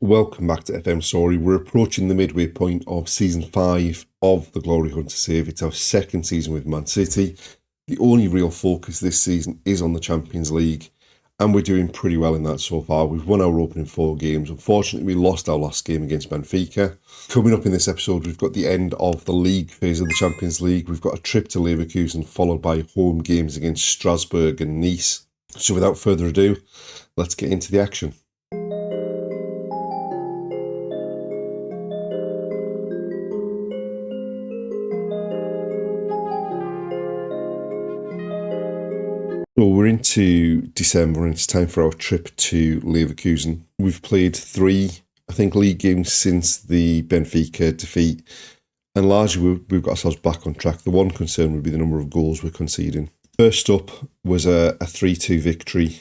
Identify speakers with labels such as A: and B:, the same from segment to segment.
A: Welcome back to FM Storey. We're approaching the midway point of Season 5 of the Glory Hunt to Save. It's our second season with Man City. The only real focus this season is on the Champions League, and we're doing pretty well in that so far. We've won our opening 4 games. Unfortunately, we lost our last game against Benfica. Coming up in this episode, we've got the end of the Ligue phase of the Champions League. We've got a trip to Leverkusen, followed by home games against Strasbourg and Nice. So without further ado, let's get into the action. So we're into December and it's time for our trip to Leverkusen. We've played 3, League games since the Benfica defeat, and largely we've got ourselves back on track. The one concern would be the number of goals we're conceding. First up was a 3-2 victory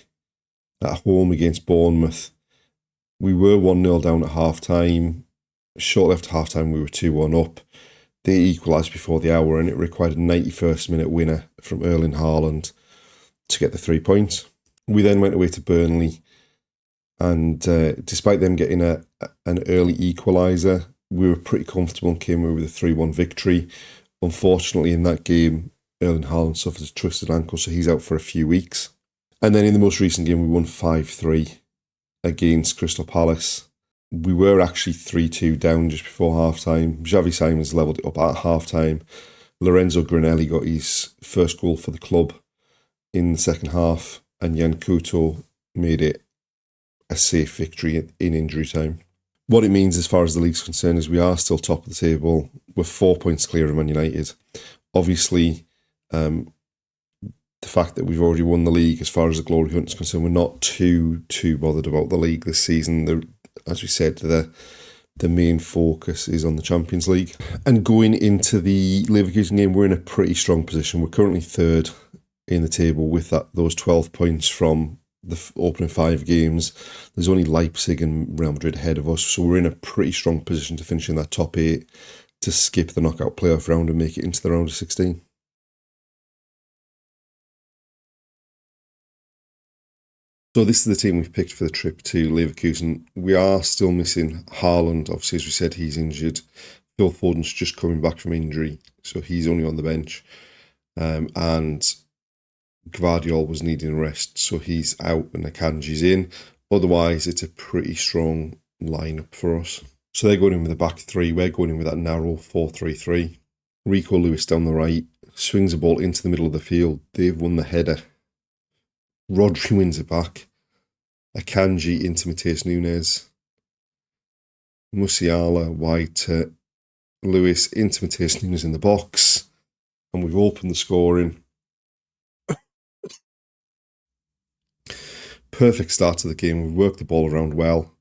A: at home against Bournemouth. We were 1-0 down at half-time. Shortly after half-time we were 2-1 up. They equalised before the hour and it required a 91st minute winner from Erling Haaland to get the 3 points. We then went away to Burnley, and despite them getting an early equaliser, we were pretty comfortable and came away with a 3-1 victory. Unfortunately, in that game, Erling Haaland suffered a twisted ankle, so he's out for a few weeks. And then in the most recent game, we won 5-3 against Crystal Palace. We were actually 3-2 down just before half-time. Xavi Simons levelled it up at half-time. Lorenzo Granelli got his first goal for the club in the second half, and Jan Couto made it a safe victory in injury time. What it means as far as the league's concerned is we are still top of the table. We're 4 points clear of Man United. Obviously, the fact that we've already won the league as far as the Glory Hunt is concerned, we're not too bothered about the league this season. As we said, the main focus is on the Champions League. And going into the Leverkusen game, we're in a pretty strong position. We're currently third in the table with those 12 points from the opening 5 games. There's only Leipzig and Real Madrid ahead of us, so we're in a pretty strong position to finish in that top 8 to skip the knockout playoff round and make it into the round of 16. So this is the team we've picked for the trip to Leverkusen. We are still missing Haaland. Obviously, as we said, he's injured. Phil Foden's just coming back from injury, so he's only on the bench. And Gvardiol was needing a rest, so he's out and Akanji's in. Otherwise, it's a pretty strong lineup for us. So they're going in with a back 3. We're going in with that narrow 4-3-3. Rico Lewis down the right swings the ball into the middle of the field. They've won the header. Rodri wins it back. Akanji into Matheus Nunes. Musiala wide to Lewis into Matheus Nunes in the box. And we've opened the scoring. Perfect start to the game. We've worked the ball around well.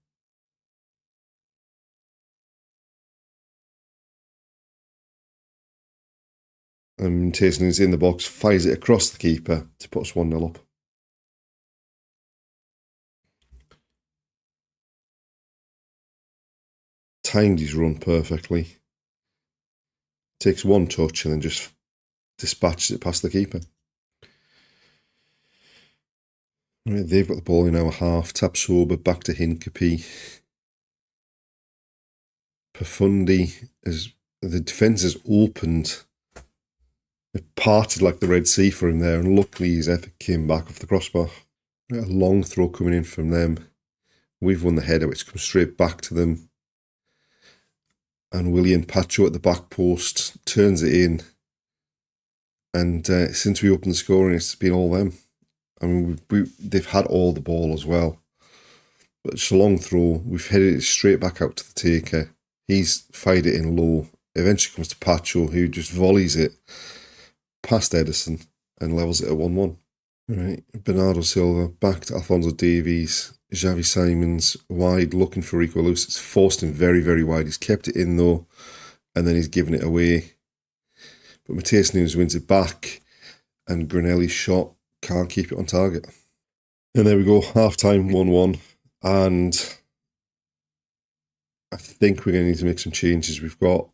A: And Matheus Nunes in the box, fires it across the keeper to put us 1-0 up. Timed his run perfectly. Takes one touch and then just dispatches it past the keeper. Right, they've got the ball in our half. Tapsoba back to Hincapie. Profundi, as the defence has opened. It parted like the Red Sea for him there, and luckily his effort came back off the crossbar. A long throw coming in from them. We've won the header, which comes straight back to them. And William Pacho at the back post turns it in. And since we opened the scoring, it's been all them. I mean, they've had all the ball as well. But it's a long throw. We've headed it straight back out to the taker. He's fired it in low. Eventually comes to Pacho, who just volleys it past Edison and levels it at 1-1. Right, Bernardo Silva back to Alphonso Davies. Xavi Simons wide, looking for Rico Lewis. It's forced him very, very wide. He's kept it in though, and then he's given it away. But Matheus Nunes wins it back, and Granelli's shot can't keep it on target. And there we go, half-time, 1-1. And I think we're going to need to make some changes. We've got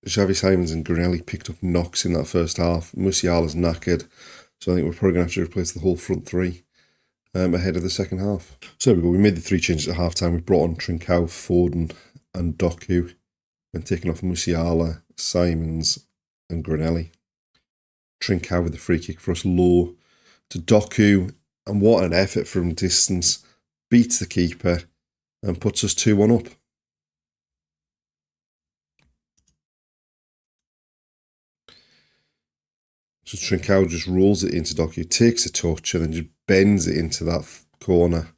A: Xavi Simons and Granelli picked up knocks in that first half. Musiala's knackered, so I think we're probably going to have to replace the whole front 3. ahead of the second half. So there we go. We made the 3 changes at half time. We brought on Trincao, Foden and Doku, and taken off Musiala, Simons and Granelli. Trincao with the free kick for us, low to Doku, and what an effort from distance. Beats the keeper and puts us 2-1 up. So Trincao just rolls it into Doku, takes a touch and then just bends it into that corner.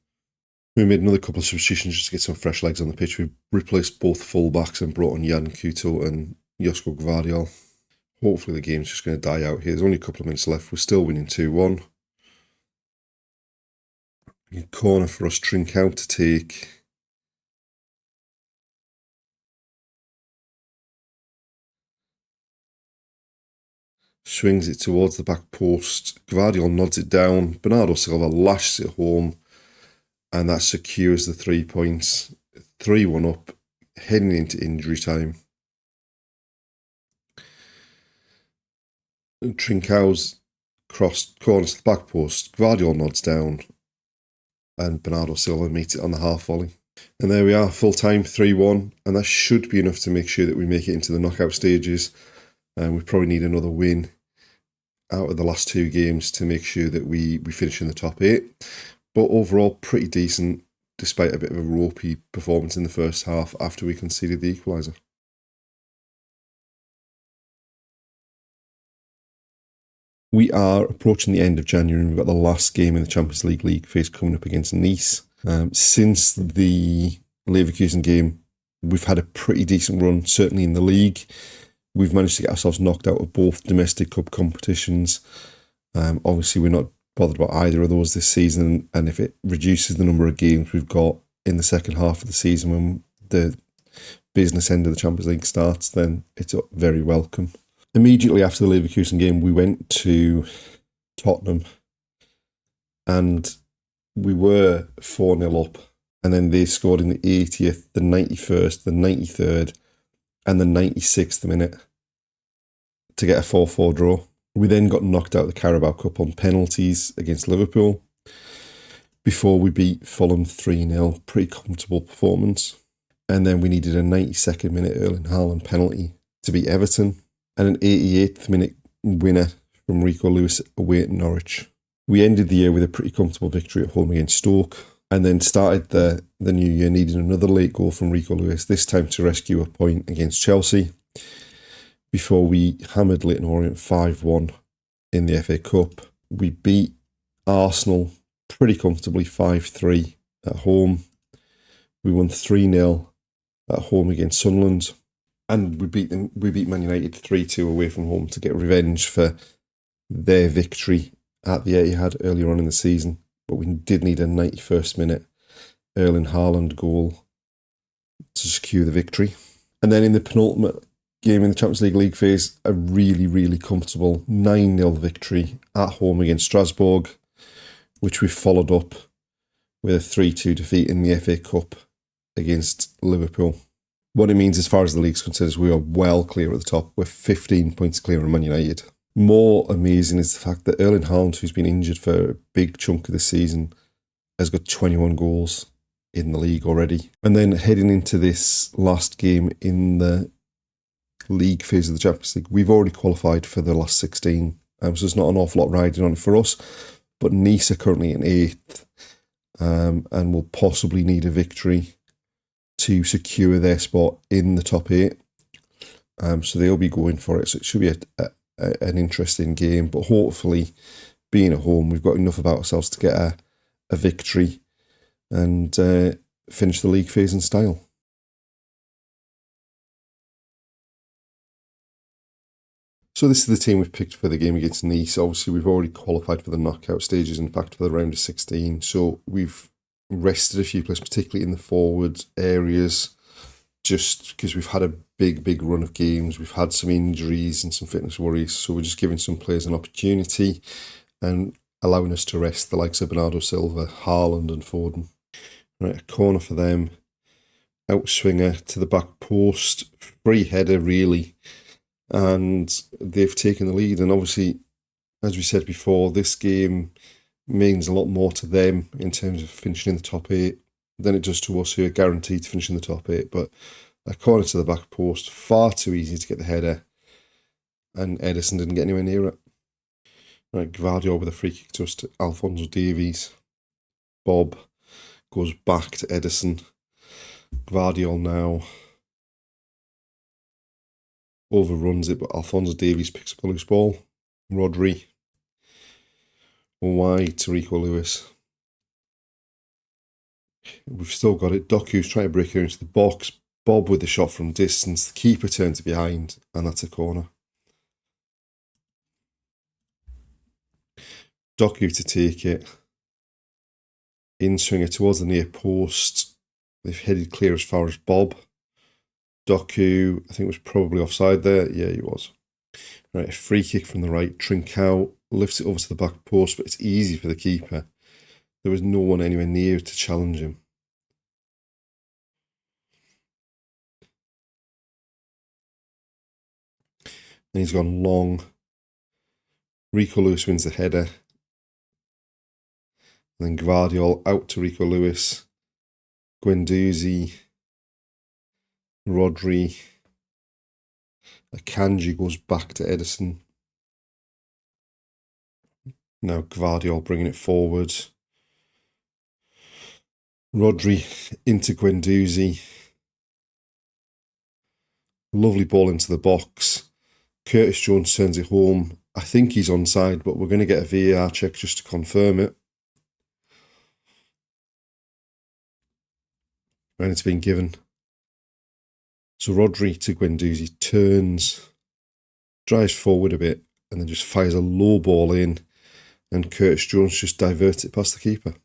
A: We made another couple of substitutions just to get some fresh legs on the pitch. We replaced both full-backs and brought on Jan Couto and Josko Gvardiol. Hopefully the game's just going to die out here. There's only a couple of minutes left. We're still winning 2-1. Corner for us, Trincao to take. Swings it towards the back post. Gvardiol nods it down. Bernardo Silva lashes it home. And that secures the 3 points. 3-1 up, heading into injury time. Trincao's crossed corners to the back post. Gvardiol nods down. And Bernardo Silva meets it on the half volley. And there we are, full time, 3-1. And that should be enough to make sure that we make it into the knockout stages. And we probably need another win out of the last 2 games to make sure that we finish in the top 8. But overall, pretty decent, despite a bit of a ropey performance in the first half after we conceded the equaliser. We are approaching the end of January and we've got the last game in the Champions League phase coming up against Nice. Since the Leverkusen game, we've had a pretty decent run, certainly in the league. We've managed to get ourselves knocked out of both domestic cup competitions. Obviously, we're not bothered about either of those this season, and if it reduces the number of games we've got in the second half of the season when the business end of the Champions League starts, then it's very welcome. Immediately after the Leverkusen game, we went to Tottenham and we were 4-0 up, and then they scored in the 80th, the 91st, the 93rd and the 96th minute to get a 4-4 draw. We then got knocked out of the Carabao Cup on penalties against Liverpool before we beat Fulham 3-0. Pretty comfortable performance. And then we needed a 92nd minute Erling Haaland penalty to beat Everton and an 88th minute winner from Rico Lewis away at Norwich. We ended the year with a pretty comfortable victory at home against Stoke and then started the new year needing another late goal from Rico Lewis, this time to rescue a point against Chelsea, before we hammered Leyton Orient 5-1 in the FA Cup. We beat Arsenal pretty comfortably 5-3 at home. We won 3-0 at home against Sunderland. And we beat Man United 3-2 away from home to get revenge for their victory at the Etihad earlier on in the season. But we did need a 91st minute Erling Haaland goal to secure the victory. And then in the penultimate game in the Champions League phase, a really, really comfortable 9-0 victory at home against Strasbourg, which we followed up with a 3-2 defeat in the FA Cup against Liverpool. What it means as far as the league's concerned is we are well clear at the top. We're 15 points clear of Man United. More amazing is the fact that Erling Haaland, who's been injured for a big chunk of the season, has got 21 goals in the league already. And then heading into this last game in the league phase of the Champions League, we've already qualified for the last 16, so there's not an awful lot riding on it for us, but Nice are currently in 8th and will possibly need a victory to secure their spot in the top 8, so they'll be going for it, so it should be an interesting game, but hopefully being at home we've got enough about ourselves to get a victory and finish the league phase in style. So this is the team we've picked for the game against Nice. Obviously, we've already qualified for the knockout stages, in fact, for the round of 16. So we've rested a few players, particularly in the forward areas, just because we've had a big run of games. We've had some injuries and some fitness worries. So we're just giving some players an opportunity and allowing us to rest the likes of Bernardo Silva, Haaland and Foden. Right, a corner for them. Outswinger to the back post. Free header, really. And they've taken the lead. And obviously, as we said before, this game means a lot more to them in terms of finishing in the top 8 than it does to us who are guaranteed to finish in the top 8. But a corner to the back post, far too easy to get the header, and Ederson didn't get anywhere near it. Right, Gvardiol with a free kick to Alphonso Davies. Bob goes back to Ederson. Gvardiol now overruns it, but Alphonso Davies picks up a loose ball. Rodri wide to Rico Lewis. We've still got it. Doku's trying to break her into the box. Bob with the shot from distance. The keeper turns behind, and that's a corner. Doku to take it. In-swinger towards the near post. They've headed clear as far as Bob. Doku, I think, was probably offside there. Yeah, he was. Right, a free kick from the right. Trincao lifts it over to the back post, but it's easy for the keeper. There was no one anywhere near to challenge him. And he's gone long. Rico Lewis wins the header. And then Gvardiol out to Rico Lewis. Guendouzi. Rodri. Akanji goes back to Ederson. Now Gvardiol bringing it forward. Rodri into Guendouzi. Lovely ball into the box. Curtis Jones turns it home. I think he's onside, but we're going to get a VAR check just to confirm it. And it's been given. So Rodri to Guendouzi turns, drives forward a bit, and then just fires a low ball in, and Curtis Jones just diverts it past the keeper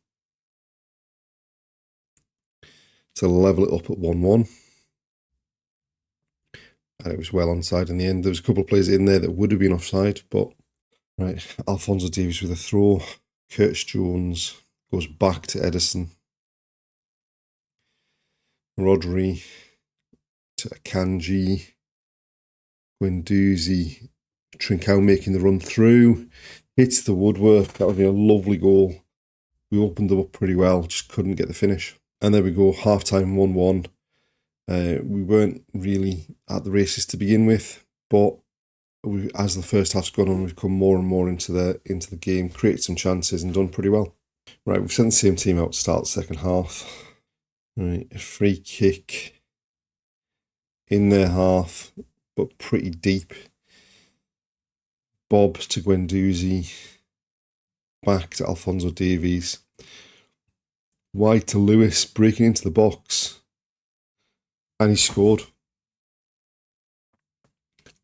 A: to level it up at 1-1. And it was well onside in the end. There was a couple of players in there that would have been offside, but right, Alphonso Davies with a throw. Curtis Jones goes back to Ederson. Rodri to Akanji. Guendouzi. Trincao making the run through. Hits the woodwork. That would be a lovely goal. We opened them up pretty well, just couldn't get the finish. And there we go, half-time 1-1. We weren't really at the races to begin with, but as the first half's gone on, we've come more and more into the game, created some chances and done pretty well. Right, we've sent the same team out to start the second half. Right, a free kick in their half, but pretty deep. Bob to Guendouzi, back to Alphonso Davies. Wide to Lewis, breaking into the box. And he scored.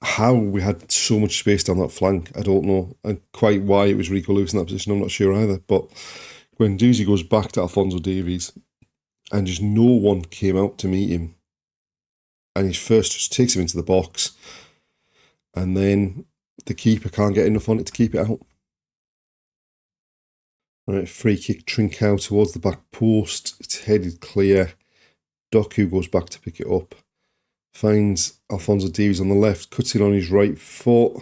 A: How we had so much space down that flank, I don't know. And quite why it was Rico Lewis in that position, I'm not sure either. But Guendouzi goes back to Alphonso Davies, and just no one came out to meet him. And he first just takes him into the box, and then the keeper can't get enough on it to keep it out. Right, free kick, Trincao towards the back post. It's headed clear. Doku goes back to pick it up. Finds Alphonso Davies on the left, cuts it on his right foot,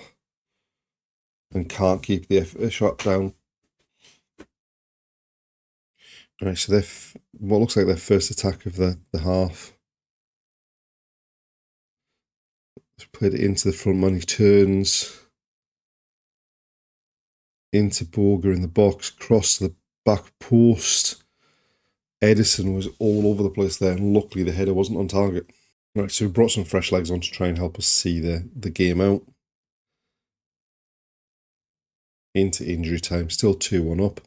A: and can't keep the shot down. Right, so what looks like their first attack of the half. Just played it into the front man. He turns into Boga in the box, cross to the back post. Ederson was all over the place there, and luckily the header wasn't on target. Right, so we brought some fresh legs on to try and help us see the game out. Into injury time, still 2-1 up.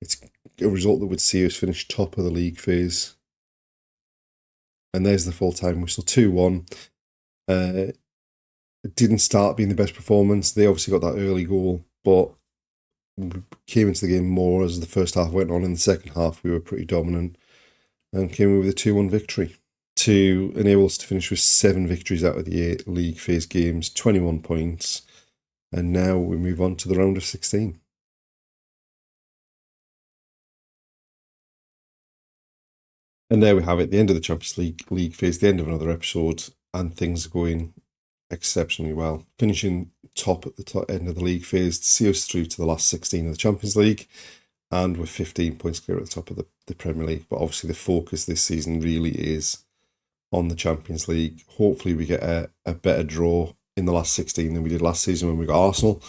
A: It's a result that would see us finish top of the league phase. And there's the full time whistle, 2-1. It didn't start being the best performance. They obviously got that early goal, but we came into the game more as the first half went on. In the second half, we were pretty dominant and came away with a 2-1 victory to enable us to finish with 7 victories out of the 8 league phase games, 21 points. And now we move on to the round of 16. And there we have it, the end of the Champions League phase, the end of another episode, and things are going exceptionally well, finishing top at the top end of the league phase to see us through to the last 16 of the Champions League, and we're 15 points clear at the top of the Premier League. But obviously the focus this season really is on the Champions League. Hopefully we get a better draw in the last 16 than we did last season when we got Arsenal,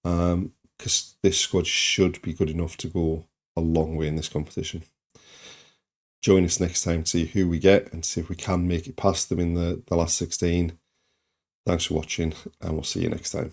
A: because this squad should be good enough to go a long way in this competition. Join us next time to see who we get and see if we can make it past them in the last 16. Thanks for watching, and we'll see you next time.